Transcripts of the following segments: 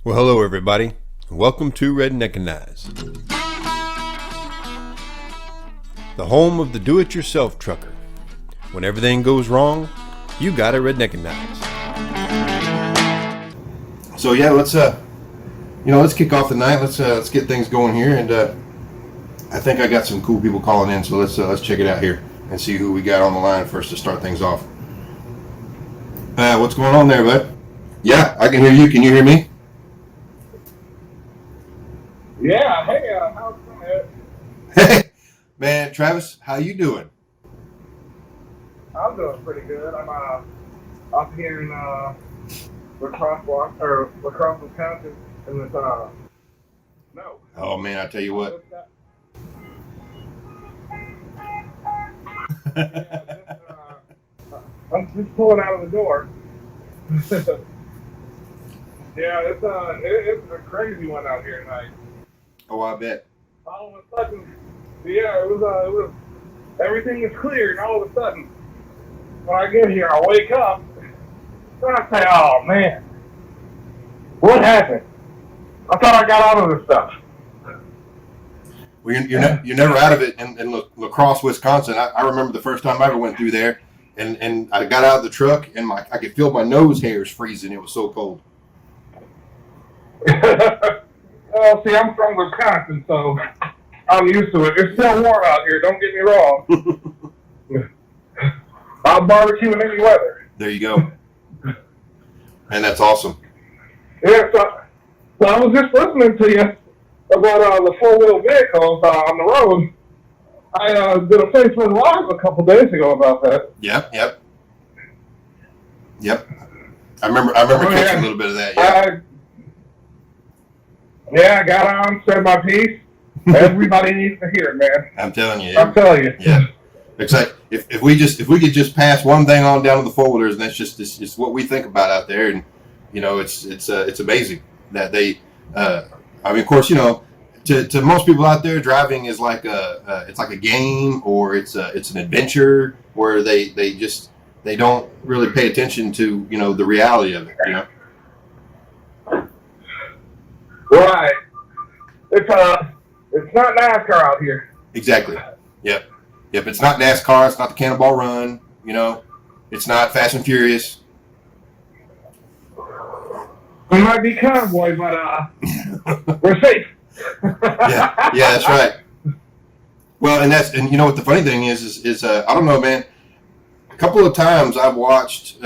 Well, hello everybody, and welcome to Redneckanize, the home of the do-it-yourself trucker. When everything goes wrong, you gotta Redneckanize. So yeah, let's kick off the night. Let's get things going here, and I think I got some cool people calling in. So let's check it out here and see who we got on the line first to start things off. What's going on there, bud? Yeah, I can hear you. Can you hear me? Yeah, hey, how's it going? Hey, man, Travis, how you doing? I'm doing pretty good. I'm up here in Lacrosse, Wisconsin, in this no. Oh man, I tell you what. I'm just pulling out of the door. Yeah, it's a crazy one out here tonight. Oh, I bet. All of a sudden, yeah, it was everything is clear, and all of a sudden, when I get here, I wake up, and I say, "Oh man, what happened? I thought I got out of this stuff." Well, you're never out of it in Lacrosse, Wisconsin. I remember the first time I ever went through there, and I got out of the truck, and I could feel my nose hairs freezing. It was so cold. Well, see, I'm from Wisconsin, so I'm used to it. It's still warm out here, don't get me wrong. I'll barbecue in any weather. There you go. And that's awesome. Yeah, so I was just listening to you about the four-wheel vehicles on the road. I did a Facebook Live a couple days ago about that. Yep. I remember catching a little bit of that, yeah. I got on, said my piece. Everybody needs to hear it, man. I'm telling you. I'm telling you. Yeah. It's like if we could just pass one thing on down to the four-wheelers, and that's just what we think about out there, and it's amazing that they. I mean, of course, to most people out there, driving is like it's like a game, or it's an adventure where they don't really pay attention to the reality of it. Right. It's not NASCAR out here. Exactly. Yep. It's not NASCAR. It's not the Cannonball Run. It's not Fast and Furious. We might be convoy, but we're safe. yeah, that's right. Well, and you know what the funny thing is I don't know, man. A couple of times I've watched.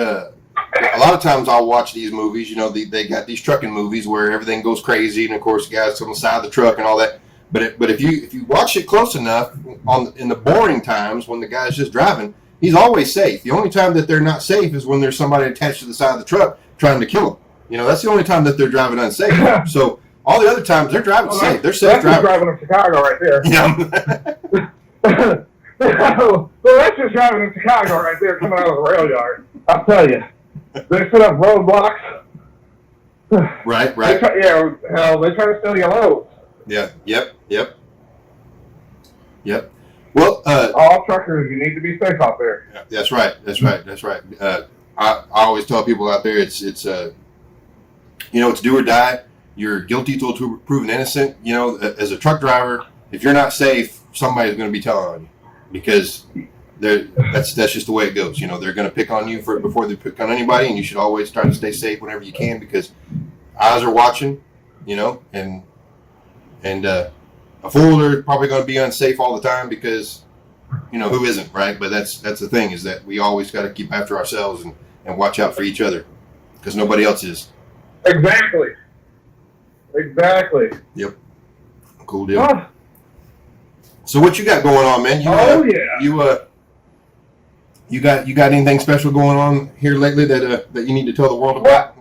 A lot of times I'll watch these movies. They got these trucking movies where everything goes crazy, and of course, the guys on the side of the truck and all that. But if you watch it close enough, in the boring times when the guy's just driving, he's always safe. The only time that they're not safe is when there's somebody attached to the side of the truck trying to kill him. That's the only time that they're driving unsafe. So all the other times they're driving safe. They're safe driving. That's driving in Chicago right there. Yeah. Well, that's just driving in Chicago right there, coming out of the rail yard. I'll tell you, they set up roadblocks. Right. They try to steal your loads. Yeah. Yep. Well, all truckers, you need to be safe out there. Yeah, that's right. I always tell people out there, it's it's do or die. You're guilty till proven innocent. As a truck driver, if you're not safe, somebody's going to be telling on you, because that's just the way it goes. They're going to pick on you before they pick on anybody, and you should always try to stay safe whenever you can, because eyes are watching. And a fool-wheeler is probably going to be unsafe all the time, because who isn't, right? But that's the thing, is that we always got to keep after ourselves and watch out for each other, because nobody else is. Exactly. Yep. Cool deal. So what you got going on, man? You got anything special going on here lately that you need to tell the world about?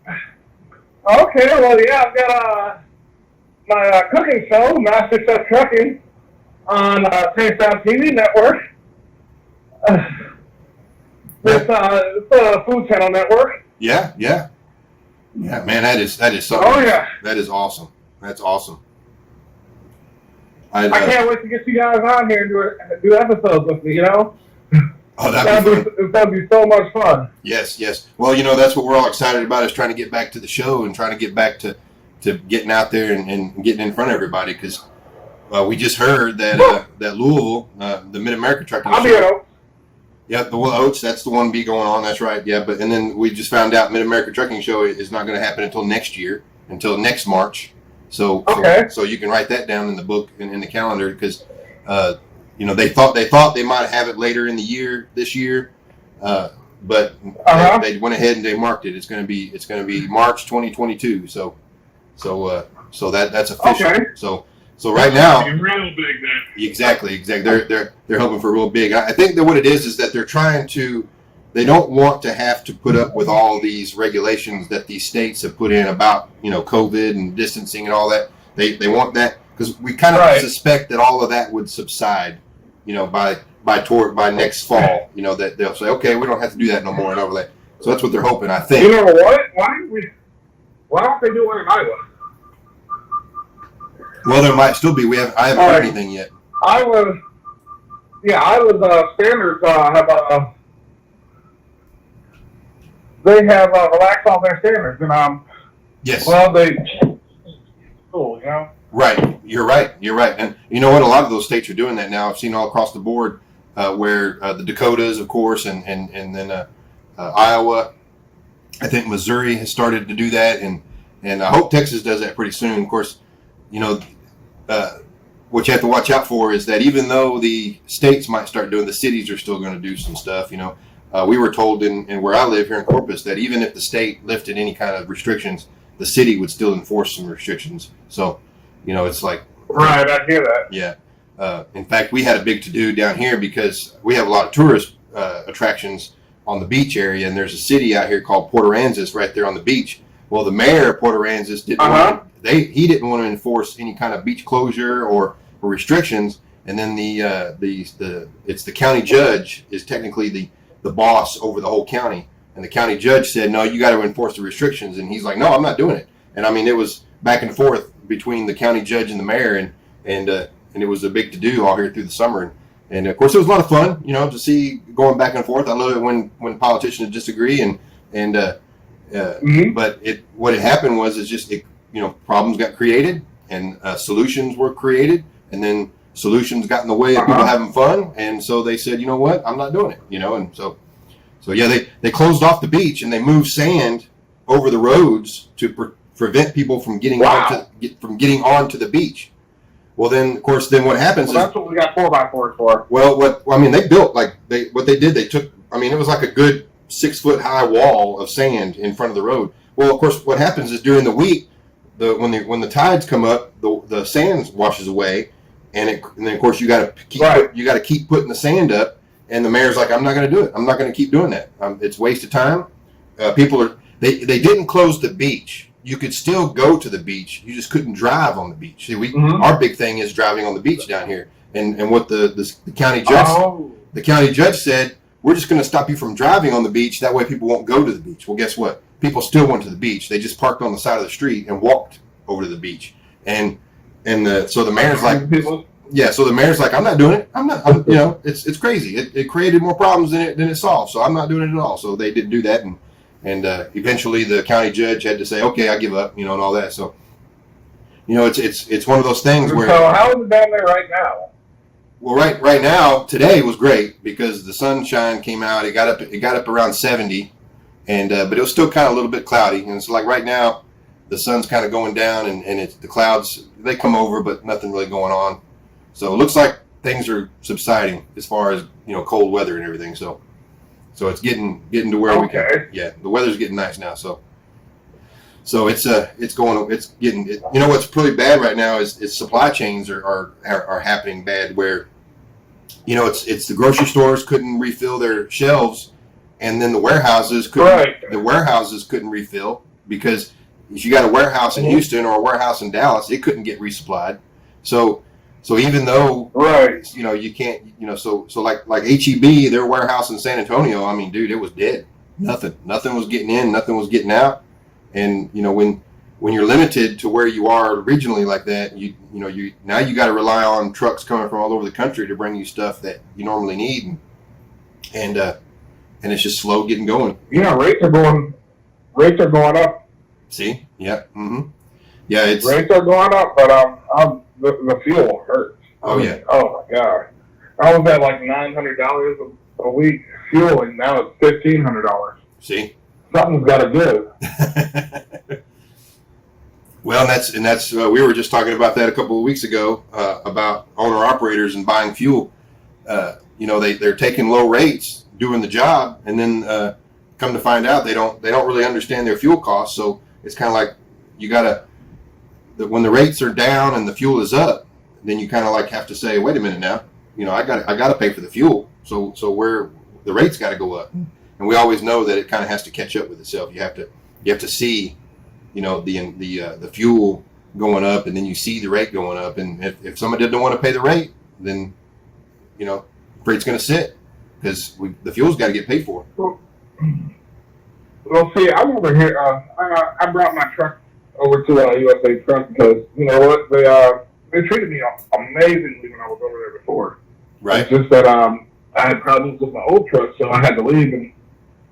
Okay, well, yeah, I've got my cooking show, MasterChefTruckin, on Taste Out TV network. It's a Food Channel network. Yeah, man, that is something. Oh yeah, that is awesome. That's awesome. I can't wait to get you guys on here and do episodes with me. Oh, that'd be so much fun. Yes, yes. Well, that's what we're all excited about, is trying to get back to the show and trying to get back to getting out there and getting in front of everybody, because we just heard that that Louisville, the Mid-America Trucking I'll be Show. Yeah, the Oats, that's the one be going on. That's right. Yeah, and then we just found out Mid-America Trucking Show is not going to happen until next year, until next March. So you can write that down in the book and in the calendar, because they thought they might have it later in the year this year, but they went ahead and they marked it. It's going to be March 2022. So that's official. Okay. So right now, real big then. Exactly. They're hoping for real big. I think that what it is that they're trying to. They don't want to have to put up with all these regulations that these states have put in about COVID and distancing and all that. They want that, because we kind of suspect that all of that would subside, by next fall. That they'll say, okay, we don't have to do that no more and overlay. So that's what they're hoping, I think. You know what? Why don't they do it in Iowa? Well, there might still be. I haven't heard anything yet. Iowa standards have they have relaxed all their standards, and yes. Well, cool, Right, you're right, and you know what? A lot of those states are doing that now. I've seen all across the board, where the Dakotas, of course, and then Iowa. I think Missouri has started to do that, and I hope Texas does that pretty soon. Of course, what you have to watch out for is that even though the states might start doing, the cities are still going to do some stuff. We were told in where I live here in Corpus that even if the state lifted any kind of restrictions, the city would still enforce some restrictions. So, it's like... Right, I hear that. Yeah. In fact, we had a big to-do down here because we have a lot of tourist attractions on the beach area, and there's a city out here called Port Aransas right there on the beach. Well, the mayor of Port Aransas he didn't want to enforce any kind of beach closure or restrictions, and then it's the county judge is technically the boss over the whole county, and the county judge said, no, you got to enforce the restrictions, and he's like, no, I'm not doing it. And I mean, it was back and forth between the county judge and the mayor, and it was a big to do all here through the summer, and of course it was a lot of fun, to see going back and forth. I love it when politicians disagree, but what had happened was problems got created, and solutions were created, and then solutions got in the way of people having fun, and so they said, you know what, I'm not doing it, and so yeah, they closed off the beach, and they moved sand over the roads to prevent people from getting onto the beach. Well, then of course, what happens is that's what we got 4x4s for. Well, they built they took. I mean, it was like a good 6 foot high wall of sand in front of the road. Well, of course, what happens is during the week, when the tides come up, the sand washes away, and then of course you got to keep putting the sand up. And the mayor's like, I'm not going to do it. I'm not going to keep doing that. It's a waste of time. They didn't close the beach. You could still go to the beach. You just couldn't drive on the beach. See, our big thing is driving on the beach down here. And what the county judge said, we're just going to stop you from driving on the beach. That way people won't go to the beach. Well, guess what? People still went to the beach. They just parked on the side of the street and walked over to the beach. So the mayor's like, yeah. So the mayor's like, I'm not doing it. It's crazy. It created more problems than it solved. So I'm not doing it at all. So they didn't do that. And eventually the county judge had to say, okay, I give up, and all that. So, it's one of those things where. So how is it down there right now? Well, right now, today was great because the sunshine came out. It got up around 70, but it was still kind of a little bit cloudy. And it's like right now, the sun's kind of going down, and the clouds, they come over, but nothing really going on. So it looks like things are subsiding as far as cold weather and everything. So it's getting to where we can. Yeah, the weather's getting nice now. So it's getting. What's really bad right now is supply chains are happening bad, where it's the grocery stores couldn't refill their shelves, and then the warehouses couldn't refill, because if you got a warehouse in Houston or a warehouse in Dallas, it couldn't get resupplied. So even though you can't, so like HEB, their warehouse in San Antonio, I mean, dude, it was dead. Nothing was getting in, nothing was getting out. And when you're limited to where you are regionally like that, you now you got to rely on trucks coming from all over the country to bring you stuff that you normally need. and it's just slow getting going. Yeah, rates are going up. See, yeah, yeah, it's Rates are going up, but the fuel hurts. oh yeah, Oh my god, I was at like $900 a week fueling. Now it's $1,500. see. Something's got to give. Well, and that's we were just talking about that a couple of weeks ago about owner operators and buying fuel. They're taking low rates, doing the job, and then come to find out they don't really understand their fuel costs. So it's kind of like you gotta when the rates are down and the fuel is up, then you kind of like have to say, wait a minute now, I got to pay for the fuel. So where the rates got to go up, and we always know that it kind of has to catch up with itself. You have to see, the fuel going up, and then you see the rate going up, and if somebody doesn't want to pay the rate, then rate's going to sit because the fuel's got to get paid for. Well, see, I'm over here. I brought my truck over to USA Truck because you know what, they treated me amazingly when I was over there before. Right. It's just that I had problems with my old truck, so I had to leave and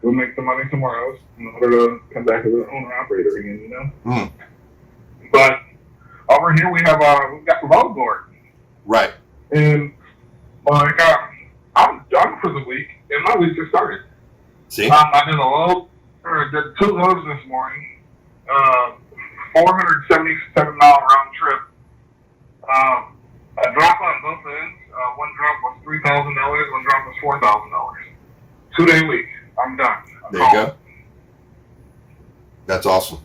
go make some money somewhere else in order to come back as an owner operator again. But over here we've got the load board. Right. And like I'm done for the week, and my week just started. See. I did 2 loads this morning. $477 round trip. A drop on both ends. One drop was $3,000. One drop was $4,000. 2-day week. I'm done. There you go. That's awesome.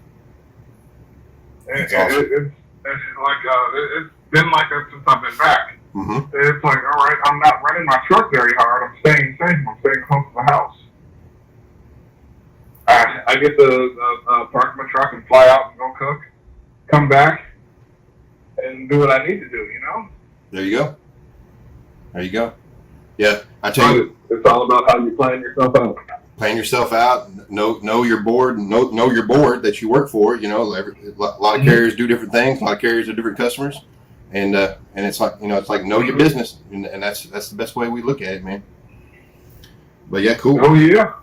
It's like it's been like that since I've been back. It's like, all right, I'm not running my truck very hard. I'm staying safe. I'm staying close to the house. I get to park my truck and fly out and go cook, come back, and do what I need to do. There you go. There you go. Yeah, I tell you, it's all about how you plan yourself out. Plan yourself out. Know your board. Know your board that you work for. A lot of carriers do different things. A lot of carriers are different customers, and it's like know your business, and that's the best way we look at it, man. But yeah, cool. Oh yeah.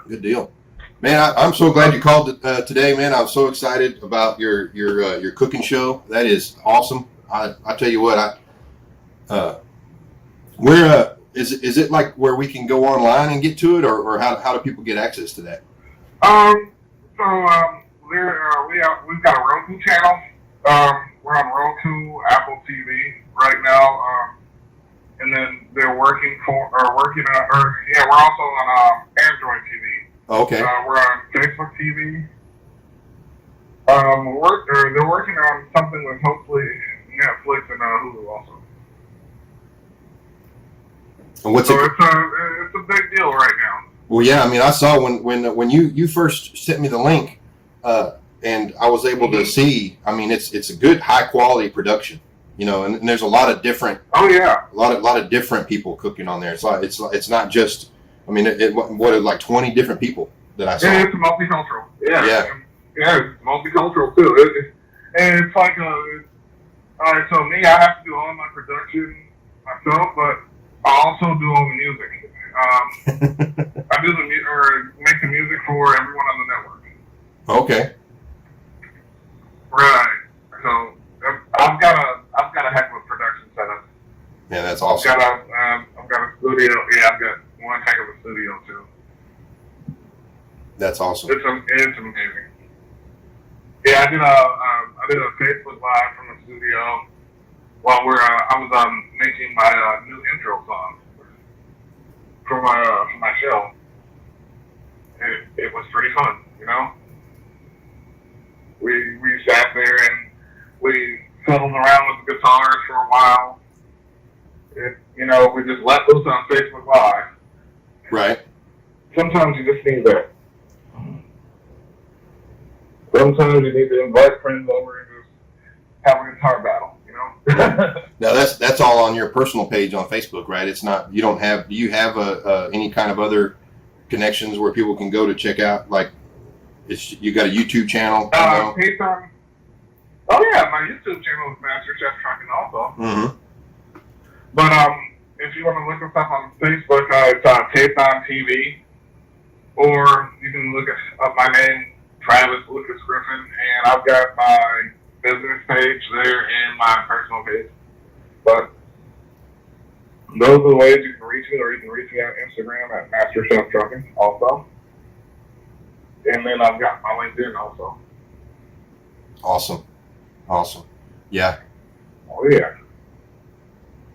Good deal, man. I'm so glad you called today, man. I'm so excited about your cooking show. That is awesome. I tell you what, where is it like where we can go online and get to it, or how do people get access to that? We've got a Roku channel. We're on Roku, Apple TV right now, and then they're we're also on Android TV. Okay. We're on Facebook TV. They're working on something with hopefully Netflix and Hulu also. And what's so it's a big deal right now. Well, yeah, I mean, I saw when you first sent me the link, and I was able to see. I mean, it's a good high quality production, and there's a lot of different. Oh yeah. A lot of different people cooking on there. It's not just. I mean, like 20 different people that I saw. Yeah, it's multicultural. Yeah, it's multicultural too. And it's like all right. So me, I have to do all my production myself, but I also do all the music. I do make the music for everyone on the network. Okay. Right. So I've got a heck of a production setup. Yeah, that's awesome. I've got a studio. Yeah, I've got one heck of a studio too. That's awesome. It's amazing. Yeah, I did a Facebook Live from the studio while I was making my new intro song for my show. It was pretty fun, We sat there and we fiddled around with the guitars for a while. We just let loose on Facebook Live. Right. Sometimes you just need that. Sometimes you need to invite friends over and just have a guitar battle, Now that's all on your personal page on Facebook, right? It's not. You don't have. Do you have any kind of other connections where people can go to check out? Like, you got a YouTube channel? Oh yeah, my YouTube channel is MasterChefTruckin also. Mm-hmm. But if you want to look us up on Facebook, it's Taped on TV, or you can look up my name, Travis Lucas Griffin, and I've got my business page there and my personal page. But those are the ways you can reach me, or you can reach me on Instagram at MasterChefTruckin also. And then I've got my LinkedIn also. Awesome. Yeah. Oh, yeah.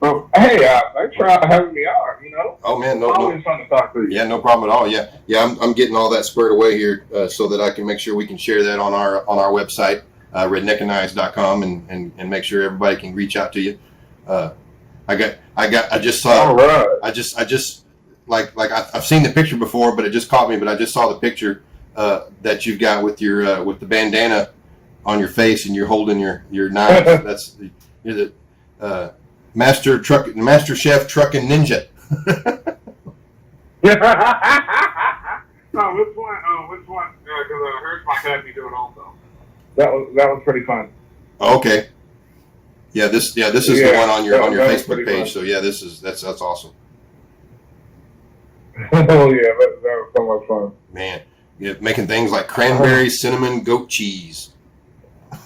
So, hey, thanks for having me on, you know? Oh, man. Always fun to talk to you. Yeah, no problem at all. Yeah. I'm getting all that squared away here so that I can make sure we can share that on our website, redneckanize.com, and make sure everybody can reach out to you. I just saw. All right. I just I've seen the picture before, but it just caught me. But I just saw the picture that you've got with your with the bandana on your face, and you're holding your knife. You're the MasterChefTruckin ninja. No, which one? Because I heard my dad be doing also. That was pretty fun. Okay. Yeah, this is the one on your Facebook page. Fun. So yeah, that's awesome. Oh yeah, that was so much fun. Man, you're making things like cranberry, cinnamon, goat cheese.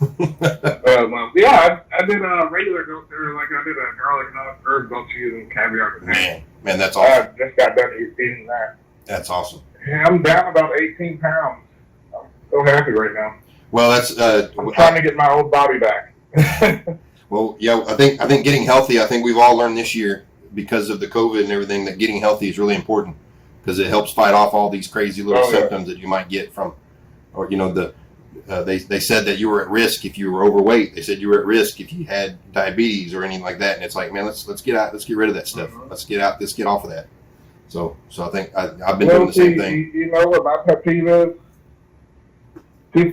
Yeah, I did a regular goat, I did a garlic nut, herb goat cheese, and caviar. Man, that's awesome. I just got done eating that. That's awesome. Yeah, I'm down about 18 pounds. I'm so happy right now. Well, that's I'm trying to get my old body back. Well, yeah, I think getting healthy. I think we've all learned this year because of the COVID and everything that getting healthy is really important because it helps fight off all these crazy little symptoms that you might get from, or they said that you were at risk if you were overweight. They said you were at risk if you had diabetes or anything like that. And it's like, man, let's get rid of that stuff. Mm-hmm. Let's get off of that. So I think I've been doing the same thing. You know what my pet peeve is?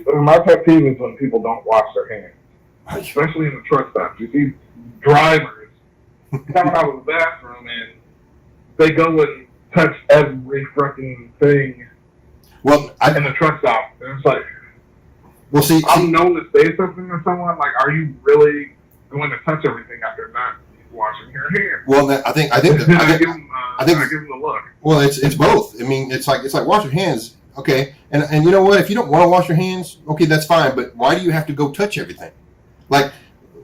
My pet peeve is when people don't wash their hands, especially in the truck stops. You see drivers coming out of the bathroom and they go and touch every freaking thing in the truck stop. And it's like, well, see, I'm known to say something to someone like, "Are you really going to touch everything after not washing your hands?" Well, I think I give them the look. Well, it's both. I mean, it's like wash your hands. Okay, and you know what? If you don't want to wash your hands, okay, that's fine. But why do you have to go touch everything? Like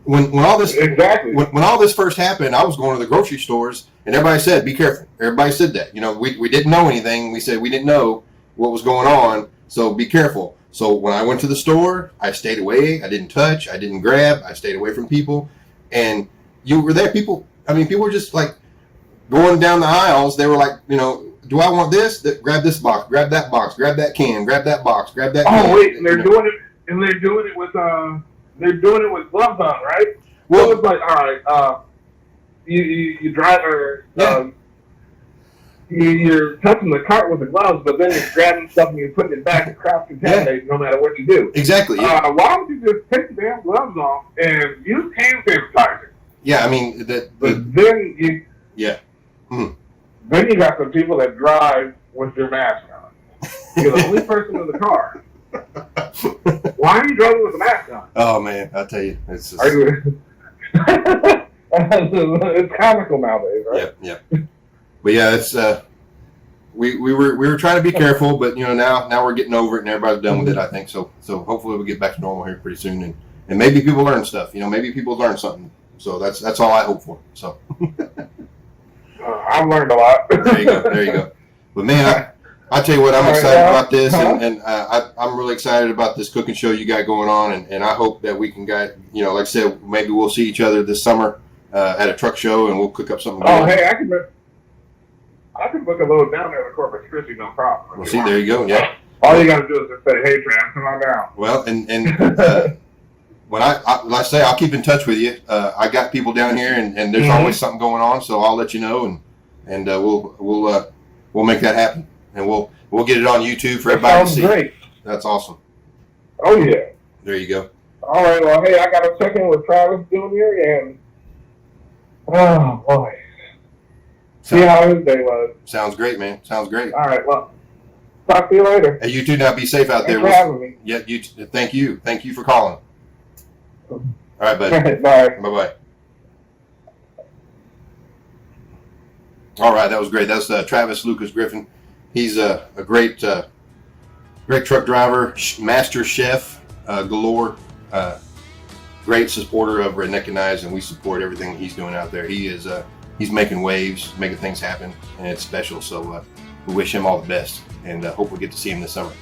when all this when all this first happened, I was going to the grocery stores, and everybody said, "Be careful." Everybody said that. We didn't know anything. We said we didn't know what was going on, so be careful. So when I went to the store, I stayed away. I didn't touch. I didn't grab. I stayed away from people. And you were there. People were just like going down the aisles. They were like, do I want this? Grab this box. Grab that box. Grab that can. Grab that box. Grab that. Oh wait, and they're doing it. And they're doing it with gloves on, right? Well, it's like, all right, you drive or you're touching the cart with the gloves, but then you're grabbing stuff and you're putting it back and cross-contaminating no matter what you do. Exactly. Yeah. Why don't you just take the damn gloves off and use hand sanitizer? Yeah, I mean But then you. Yeah. Mm. Then you got some people that drive with their mask on. You're the only person in the car. Why are you driving with a mask on? Oh man, I tell you, it's just... it's comical nowadays, right? Yeah. But yeah, it's we were trying to be careful, but now we're getting over it and everybody's done with it. I think so. So hopefully we'll get back to normal here pretty soon, and maybe people learn stuff. Maybe people learn something. So that's all I hope for. So I've learned a lot. There you go. But man, I tell you what, I'm excited about this, and I'm really excited about this cooking show you got going on, and I hope that we can like I said, maybe we'll see each other this summer at a truck show, and we'll cook up something. Oh, hey, I can book a load down there at Corpus Christi, no problem. Well, see, there you go. Yeah. All you got to do is just say, "Hey, Trav, come on down." Well, and when I say, I'll keep in touch with you. I got people down here, and there's always something going on, so I'll let you know, and we'll make that happen, and we'll get it on YouTube for everybody to see. Great. That's awesome. Oh yeah. There you go. All right. Well, hey, I got to check in with Travis Jr. and oh boy. See how his day was. Sounds great, man. Sounds great. All right. Well, talk to you later. Hey, you two, now be safe out there. Thanks for having me. Yeah, thank you. Thank you for calling. All right, buddy. Bye. Bye-bye. All right, that was great. That's Travis Lucas Griffin. He's a great truck driver, master chef galore. Great supporter of Redneckanize, and we support everything he's doing out there. He's making waves, making things happen, and it's special. So we wish him all the best, and hope we get to see him this summer.